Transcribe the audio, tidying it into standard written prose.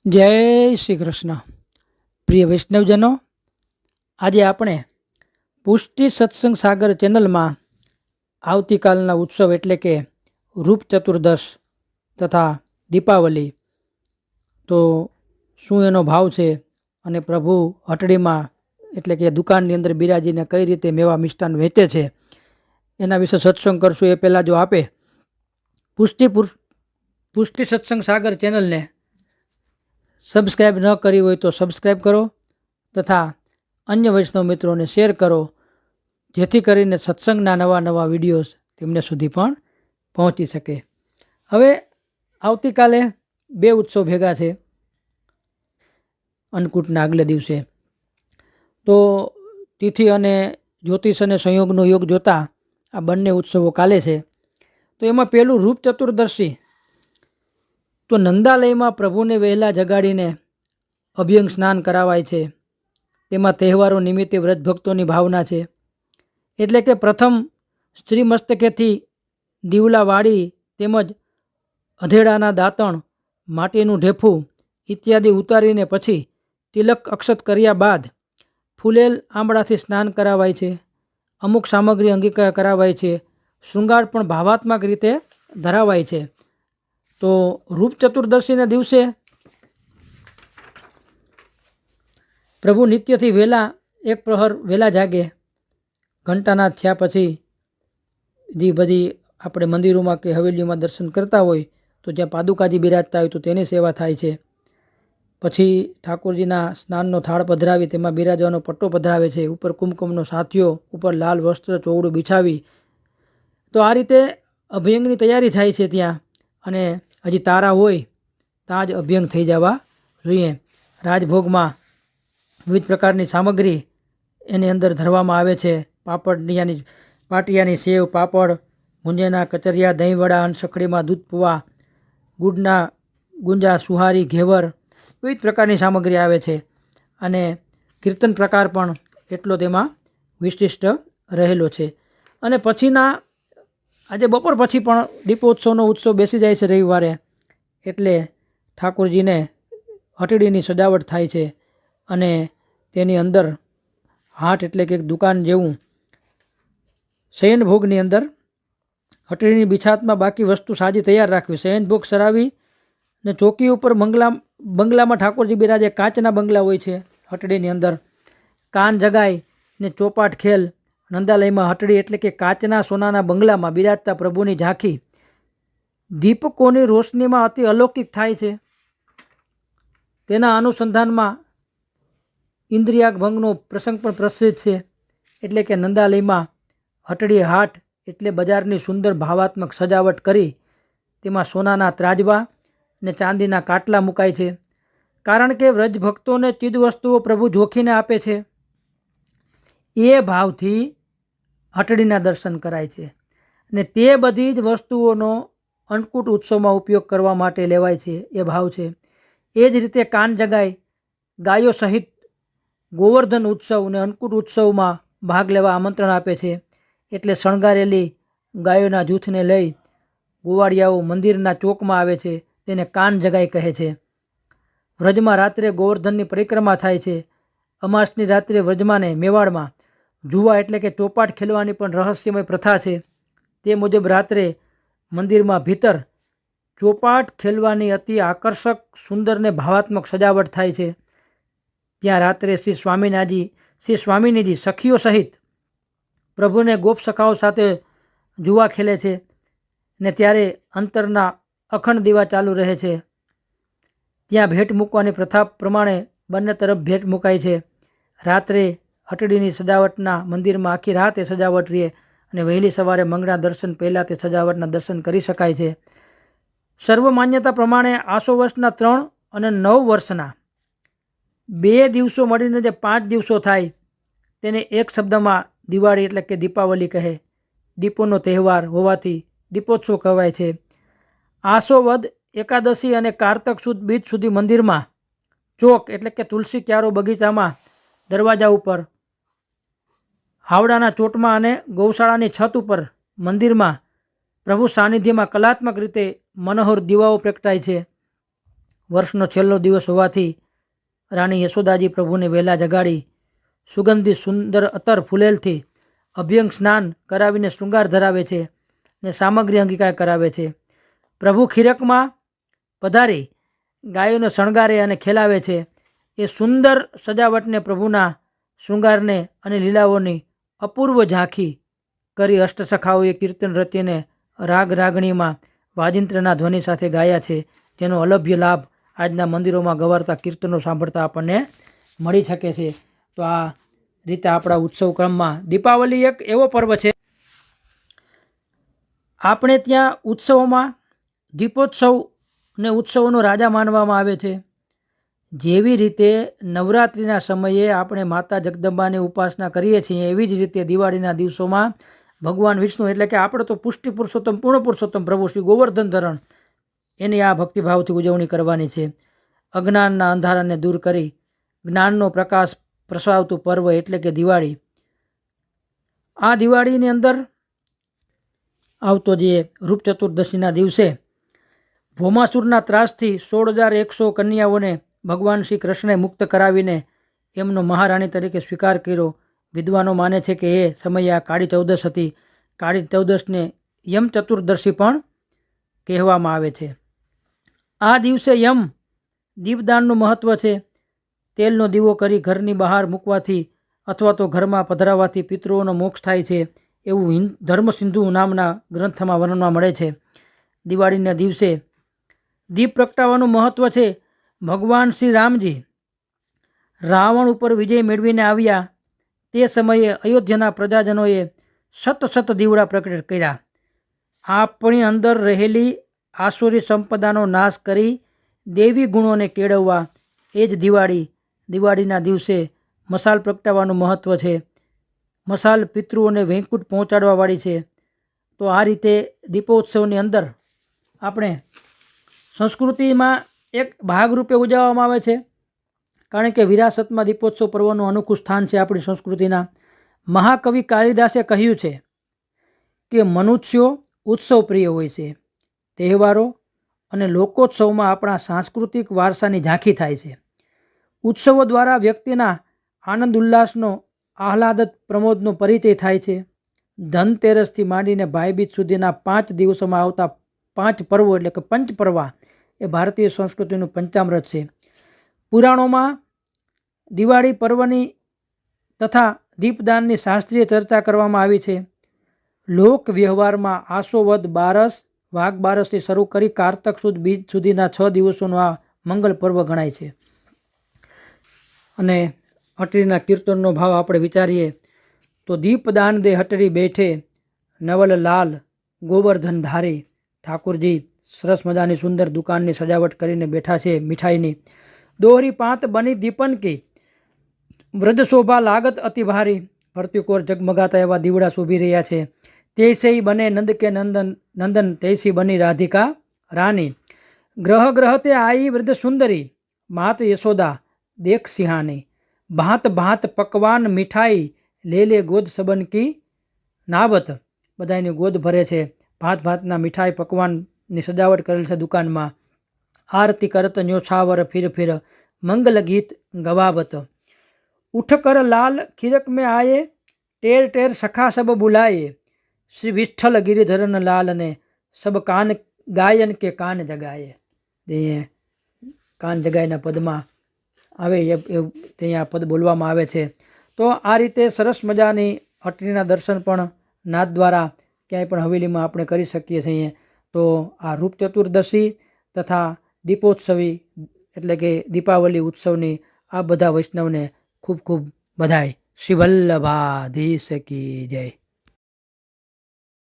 જય શ્રી કૃષ્ણ. પ્રિય વૈષ્ણવજનો, આજે આપણે પુષ્ટિ સત્સંગ સાગર ચેનલમાં આવતીકાલના ઉત્સવ એટલે કે રૂપ ચતુર્દશ તથા દીપાવલી, તો શું એનો ભાવ છે અને પ્રભુ હટડીમાં એટલે કે દુકાનની અંદર બિરાજીને કઈ રીતે મેવા મિષ્ટાન વેચે છે એના વિશે સત્સંગ કરશું. એ પહેલાં જો આપે પુષ્ટિ સત્સંગ સાગર ચેનલને સબસ્ક્રાઈબ ન કરી હોય તો સબસ્ક્રાઈબ કરો તથા અન્ય વૈષ્ણવ મિત્રોને શેર કરો, જેથી કરીને સત્સંગના નવા નવા વિડીયોઝ તેમને સુધી પણ પહોંચી શકે. હવે આવતીકાલે બે ઉત્સવ ભેગા છે અન્નકૂટના આગલે દિવસે. તો તિથિ અને જ્યોતિષ અને સંયોગનો યોગ જોતા આ બંને ઉત્સવો કાલે છે. તો એમાં પહેલું રૂપ ચતુર્દશી. તો નંદાલયમાં પ્રભુને વહેલા જગાડીને અભ્યંગ સ્નાન કરાવાય છે. તેમાં તહેવારો નિમિત્તે વ્રજભક્તોની ભાવના છે. એટલે કે પ્રથમ સ્ત્રી મસ્તકેથી દીવલા વાળી તેમજ અધેડાના દાંતણ, માટીનું ઢેફું ઇત્યાદિ ઉતારીને પછી તિલક અક્ષત કર્યા બાદ ફૂલેલ આંબળાથી સ્નાન કરાવાય છે. અમુક સામગ્રી અંગીકાર કરાવાય છે. શૃંગાર પણ ભાવાત્મક રીતે ધરાવાય છે. તો રૂપ ચતુર્દશીના દિવસે પ્રભુ નિત્યથી વહેલા એક પ્રહર વહેલા જાગે. ઘંટાનાદ થયા પછી જે બધી આપણે મંદિરોમાં કે હવેલીઓમાં દર્શન કરતા હોય તો જ્યાં પાદુકાજી બિરાજતા હોય તો તેની સેવા થાય છે. પછી ઠાકોરજીના સ્નાનનો થાળ પધરાવી તેમાં બિરાજવાનો પટ્ટો પધરાવે છે. ઉપર કુમકુમનો સાથિયો, ઉપર લાલ વસ્ત્ર ચોવડું બિછાવી. તો આ રીતે અભયંગની તૈયારી થાય છે ત્યાં. અને હજી તારા હોય ત્યાં જ અભ્યંગ થઈ જવા જોઈએ. રાજભોગમાં વિવિધ પ્રકારની સામગ્રી એની અંદર ધરવામાં આવે છે. પાટિયાની સેવ, પાપડ, ગુંજેના કચરિયા, દહીંવડા, અનસખડીમાં દૂધ પુવા, ગુંજા, સુહારી, ઘેવર, વિવિધ પ્રકારની સામગ્રી આવે છે. અને કીર્તન પ્રકાર પણ એટલો તેમાં વિશિષ્ટ રહેલો છે. અને પછીના આજે બપોર પછી પણ દીપોત્સવનો ઉત્સવ બેસી જાય છે રવિવારે. એટલે ઠાકોરજીને હટડીની સજાવટ થાય છે. અને તેની અંદર હાટ એટલે કે દુકાન જેવું શયનભોગની અંદર હટડીની બિછાતમાં બાકી વસ્તુ સાજી તૈયાર રાખવી. શયનભોગ સરાવી ને ચોકી ઉપર બંગલામાં ઠાકોરજી બિરાજે. કાચના બંગલા હોય છે હટડીની અંદર. કાન જગાય ને ચોપાટ ખેલ. નંદાલયમાં હટડી એટલે કે કાચના સોનાના બંગલામાં બિરાજતા પ્રભુની ઝાંખી દીપકોની રોશનીમાં અતિ અલૌકિક થાય છે. તેના અનુસંધાનમાં ઇન્દ્રિયાગ ભંગનો પ્રસંગ પણ પ્રસિદ્ધ છે. એટલે કે નંદાલયમાં હટડી હાટ એટલે બજારની સુંદર ભાવાત્મક સજાવટ કરી તેમાં સોનાના ત્રાજવા ને ચાંદીના કાટલા મુકાય છે. કારણ કે વ્રજ ભક્તોને ચીજ વસ્તુઓ પ્રભુ જોખીને આપે છે. એ ભાવથી હટડીના દર્શન કરાય છે. અને તે બધી જ વસ્તુઓનો અન્નકૂટ ઉત્સવમાં ઉપયોગ કરવા માટે લેવાય છે. એ ભાવ છે. એ જ રીતે કાન જગાય ગાયો સહિત ગોવર્ધન ઉત્સવ અને અન્નકૂટ ઉત્સવમાં ભાગ લેવા આમંત્રણ આપે છે. એટલે શણગારેલી ગાયોના જૂથને લઈ ગોવાળિયાઓ મંદિરના ચોકમાં આવે છે. તેને કાન જગાઈ કહે છે. વ્રજમાં રાત્રે ગોવર્ધનની પરિક્રમા થાય છે. અમાસની રાત્રે વ્રજમાને મેવાડમાં જુવા એટલે કે ચોપાટ ખેલવાની પણ રહસ્યમય પ્રથા છે. તે મુજબ રાત્રે મંદિરમાં ભીતર ચોપાટ ખેલવાની અતિ આકર્ષક, સુંદર ને ભાવાત્મક સજાવટ થાય છે. ત્યાં રાત્રે શ્રી સ્વામિનીજી સખીઓ સહિત પ્રભુને ગોપ સખાઓ સાથે જુવા ખેલે છે. ને ત્યારે અંતરના અખંડ દીવા ચાલુ રહે છે. ત્યાં ભેટ મૂકવાની પ્રથા પ્રમાણે બંને તરફ ભેટ મુકાય છે. રાત્રે હટડીની સજાવટના મંદિરમાં આખી રાત એ સજાવટ રહે અને વહેલી સવારે મંગળા દર્શન પહેલાં તે સજાવટના દર્શન કરી શકાય છે. સર્વ માન્યતા પ્રમાણે આસો વર્ષના 3 અને 9 વર્ષના 2 દિવસો મળીને જે 5 દિવસો થાય તેને એક શબ્દમાં દિવાળી એટલે કે દીપાવલી કહે. દીપોનો તહેવાર હોવાથી દીપોત્સવ કહેવાય છે. આસો વદ એકાદશી અને કારતક સુદ બીજ સુધી મંદિરમાં ચોક એટલે કે તુલસી ક્યારો બગીચામાં દરવાજા ઉપર, હાવડાના ચોટમાં અને ગૌશાળાની છત ઉપર મંદિરમાં પ્રભુ સાનિધ્યમાં કલાત્મક રીતે મનોહર દીવાઓ પ્રગટાય છે. વર્ષનો છેલ્લો દિવસ હોવાથી રાણી યશોદાજી પ્રભુને વહેલા જગાડી સુગંધિત સુંદર અત્તર ફૂલેલથી અભ્યંગ સ્નાન કરાવીને શૃંગાર ધરાવે છે ને સામગ્રી અંગીકાર કરાવે છે. પ્રભુ ખીરકમાં પધારી ગાયોને શણગારે અને ખેલાવે છે. એ સુંદર સજાવટને પ્રભુના શૃંગારને અને લીલાઓની અપૂર્વ ઝાંખી કરી અષ્ટસખાઓએ કીર્તન રચીને રાગ રાગણીમાં વાજિંત્રના ધ્વનિ સાથે ગાયા છે, જેનો અલભ્ય લાભ આજના મંદિરોમાં ગવારતા કીર્તનો સાંભળતા આપણને મળી શકે છે. તો આ રીતે આપણા ઉત્સવ ક્રમમાં દીપાવલી એક એવો પર્વ છે, આપણે ત્યાં ઉત્સવોમાં દીપોત્સવ ને ઉત્સવોનો રાજા માનવામાં આવે છે. જેવી રીતે નવરાત્રિના સમયે આપણે માતા જગદંબાની ઉપાસના કરીએ છીએ, એવી જ રીતે દિવાળીના દિવસોમાં ભગવાન વિષ્ણુ એટલે કે આપણે તો પુષ્ટિ પુરુષોત્તમ પૂર્ણ પુરુષોત્તમ પ્રભુ શ્રી ગોવર્ધન ધરણ એની આ ભક્તિભાવથી ઉજવણી કરવાની છે. અજ્ઞાનના અંધારાને દૂર કરી જ્ઞાનનો પ્રકાશ પ્રસરાવતું પર્વ એટલે કે દિવાળી. આ દિવાળીની અંદર આવતો જે રૂપ ચતુર્દશીના દિવસે ભૌમાસુરના ત્રાસથી 16,100 કન્યાઓને ભગવાન શ્રી કૃષ્ણે મુક્ત કરાવીને એમનો મહારાણી તરીકે સ્વીકાર કર્યો. વિદ્વાનો માને છે કે એ સમયે આ કાળી ચૌદશ હતી. કાળી ચૌદશને યમ ચતુર્દશી પણ કહેવામાં આવે છે. આ દિવસે યમ દીપદાનનું મહત્ત્વ છે. તેલનો દીવો કરી ઘરની બહાર મૂકવાથી અથવા તો ઘરમાં પધરાવવાથી પિતૃઓનો મોક્ષ થાય છે, એવું ધર્મસિંધુ નામના ગ્રંથમાં વર્ણવા મળે છે. દિવાળીના દિવસે દીપ પ્રગટાવવાનું મહત્ત્વ છે. ભગવાન શ્રી રામજી રાવણ ઉપર વિજય મેળવીને આવ્યા તે સમયે અયોધ્યાના પ્રજાજનોએ સત દીવડા પ્રગટ કર્યા. આપણી અંદર રહેલી આસુરી સંપદાનો નાશ કરી દેવી ગુણોને કેળવવા એ જ દિવાળીના દિવસે મસાલ પ્રગટાવવાનું મહત્ત્વ છે. મસાલ પિતૃઓને વૈકુંઠ પહોંચાડવાવાળી છે. તો આ રીતે દીપોત્સવની અંદર આપણે સંસ્કૃતિમાં એક ભાગરૂપે ઉજવવામાં આવે છે, કારણ કે વિરાસતમાં દીપોત્સવ પર્વનું અનુકૂળ સ્થાન છે આપણી સંસ્કૃતિના. મહાકવિ કાલિદાસે કહ્યું છે કે મનુષ્યો ઉત્સવ પ્રિય હોય છે. તહેવારો અને લોકોત્સવમાં આપણા સાંસ્કૃતિક વારસાની ઝાંખી થાય છે. ઉત્સવો દ્વારા વ્યક્તિના આનંદ ઉલ્લાસનો આહલાદક પ્રમોદનો પરિચય થાય છે. ધનતેરસથી માંડીને ભાઈબીજ સુધીના 5 દિવસોમાં આવતા 5 પર્વો એટલે કે પંચપર્વા એ ભારતીય સંસ્કૃતિનું પંચામૃત છે. પુરાણોમાં દિવાળી પર્વની તથા દીપદાનની શાસ્ત્રીય ચર્ચા કરવામાં આવી છે. લોક વ્યવહારમાં આસો વદ બારસ વાઘ બારસથી શરૂ કરી કારતક સુદ બીજ સુધીના 6 દિવસોનો આ મંગલ પર્વ ગણાય છે. અને હટરીના કીર્તનનો ભાવ આપણે વિચારીએ તો દીપદાન દે હટરી બેઠે નવલ લાલ ગોવર્ધન ધારી. ઠાકોરજી સરસ મજાની સુંદર દુકાનની સજાવટ કરીને બેઠા છે મીઠાઈની. દોહરી પાંત બની દીપન કી વ્રજ શોભા લાગત અતિ ભારી. ફરતીકોર જગમગાતા એવા દીવડા શોભી રહ્યા છે. તેસેય બને નંદ કે નંદન તેસી બની રાધિકા રાની. ગ્રહ ગ્રહ તે આઈ વૃદ્ધ સુંદરી માત યશોદા દેખ સિંહાની. ભાત ભાત પકવાન મીઠાઈ લે લે ગોદ સબન કી નાબત. બધાની ગોદ ભરે છે. ભાત ભાતના મીઠાઈ પકવાનની સજાવટ કરેલ છે દુકાનમાં. આરતી કરત ન્યોછાવર ફિર ફિર મંગલ ગીત ગવાવત. ઉઠ કર લાલ ખીરક में आए टेर टेर सखा सब बुलाए. श्री विठ्ठल गिरिधरन लाल ने सब कान गायन के कान जगाए. કાન જગાયના પદમાં આવે ત્યાં પદ બોલવામાં આવે છે. તો આ રીતે સરસ મજાની હટરીના દર્શન પણ નાદ દ્વારા ક્યાંય પણ હવેલીમાં આપણે કરી શકીએ છીએ. તો આ રૂપ ચતુર્દશી તથા દીપોત્સવી એટલે કે દીપાવલી ઉત્સવની આ બધા વૈષ્ણવને ખૂબ ખૂબ બધાઈ. શ્રી વલ્લભાધીશ કી જય.